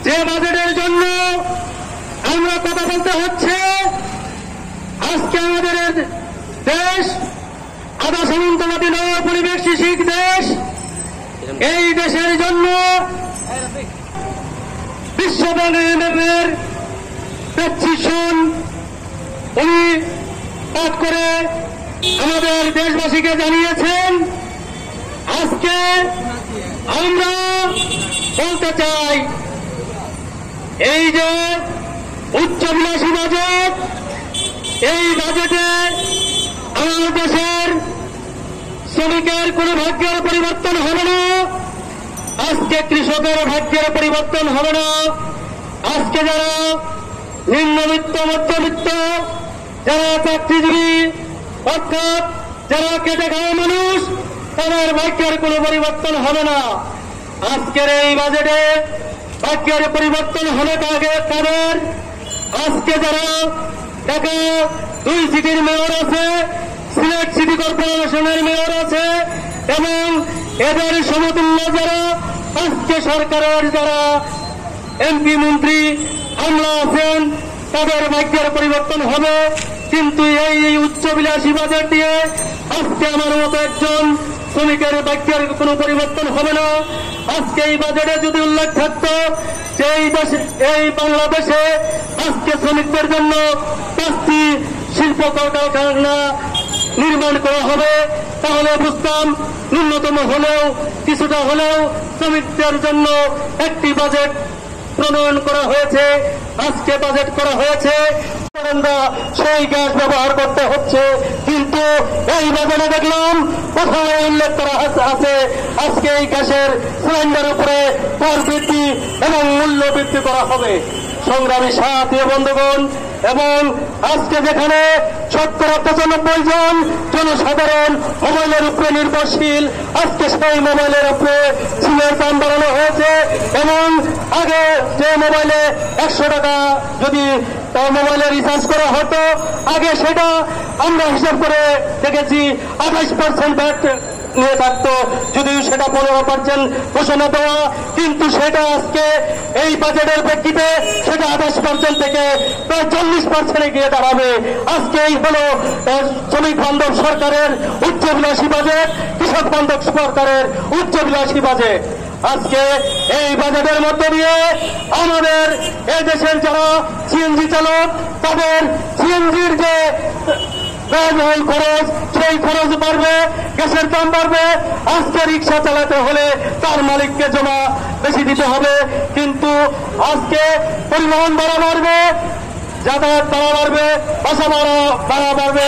যে বাজেটের জন্য আমরা কথা বলতে হচ্ছে, আজকে আমাদের দেশ আধা সীমান্তবর্তী নৌ পরিবেশ শিশিক দেশ। এই দেশের জন্য বিশ্ব ব্যাংকের প্রেসক্রিপশন উনি পাঠ করে আমাদের দেশবাসীকে জানিয়েছেন। আজকে আমরা বলতে চাই, এই যে উচ্চবিলাসী বাজেট, এই বাজেটে আমাদের দেশের শ্রমিকের কোন ভাগ্যের পরিবর্তন হবে না, আজকে কৃষকের ভাগ্যের পরিবর্তন হবে না, আজকে যারা নিম্নবিত্ত মধ্যবিত্ত, যারা চাকরিজীবী, অর্থাৎ যারা খেটে খাওয়া মানুষ, তাদের ভাগ্যের কোন পরিবর্তন হবে না। আজকের এই বাজেটে ভাগ্যের পরিবর্তন হবে তাদের। আজকে যারা ঢাকা 2 সিটির মেয়র আছে, সিলেট সিটি কর্পোরেশনের মেয়র আছে এবং এদের সমতুল্য যারা আজকে সরকারের যারা এমপি মন্ত্রী আমলা আছেন, তাদের ভাগ্যের পরিবর্তন হবে। কিন্তু এই উচ্চবিলাসী বাজেট দিয়ে আজকে আমার মতো একজন শ্রমিকের ভাগ্যের কোনো পরিবর্তন হবে না। আজকে এই বাজেটে যদি উল্লেখ থাকতো যে এই বাংলাদেশে আজকে শ্রমিকদের জন্য 5টি শিল্প কলকারখানা নির্মাণ করা হবে, তাহলে বুঝতাম ন্যূনতম হলেও কিছুটা হলেও শ্রমিকদের জন্য একটি বাজেট প্রণয়ন করা হয়েছে। আজকে বাজেট করা হয়েছে, সেই গ্যাস ব্যবহার করতে হচ্ছে। কিন্তু এই বাজেটে দেখলাম কোথাও উল্লেখ করা আছে আজকে এই গ্যাসের সিলিন্ডার উপরে কর বৃদ্ধি এবং মূল্য বৃদ্ধি করা হবে। সংগ্রামী সাথী বন্ধুগণ, এবং আজকে যেখানে 70-95 জন জনসাধারণ মোবাইলের উপরে নির্ভরশীল, আজকে সেই মোবাইলের উপরে সিমের দাম বাড়ানো হয়েছে এবং আগে যে মোবাইলে 100 টাকা যদি মোবাইলে রিচার্জ করা হতো, আগে সেটা আমরা হিসাব করে দেখেছি 28% ভ্যাট নিয়ে থাকতো, যদিও সেটা 15% ঘোষণা দেওয়া, কিন্তু সেটা আজকে এই বাজেটের প্রেক্ষিতে সেটা 28% থেকে প্রায় 40% গিয়ে দাঁড়াবে। আজকে এই হল শ্রমিক বান্ধব সরকারের উচ্চবিলাসী বাজেট, কৃষক বান্ধব সরকারের উচ্চবিলাসী বাজেট। আজকে এই বাজেটের মধ্য দিয়ে আমাদের এই দেশের যারা সিএনজি চালক, তাদের সিএনজির যে ব্যয়বহুল খরচ, সেই খরচ বাড়বে, গ্যাসের দাম বাড়বে। আজকে রিক্সা চালাতে হলে তার মালিককে জমা বেশি দিতে হবে, কিন্তু আজকে পরিবহন ভাড়া বাড়বে, যাতায়াত ভাড়া বাড়বে, বাসা ভাড়া বাড়বে।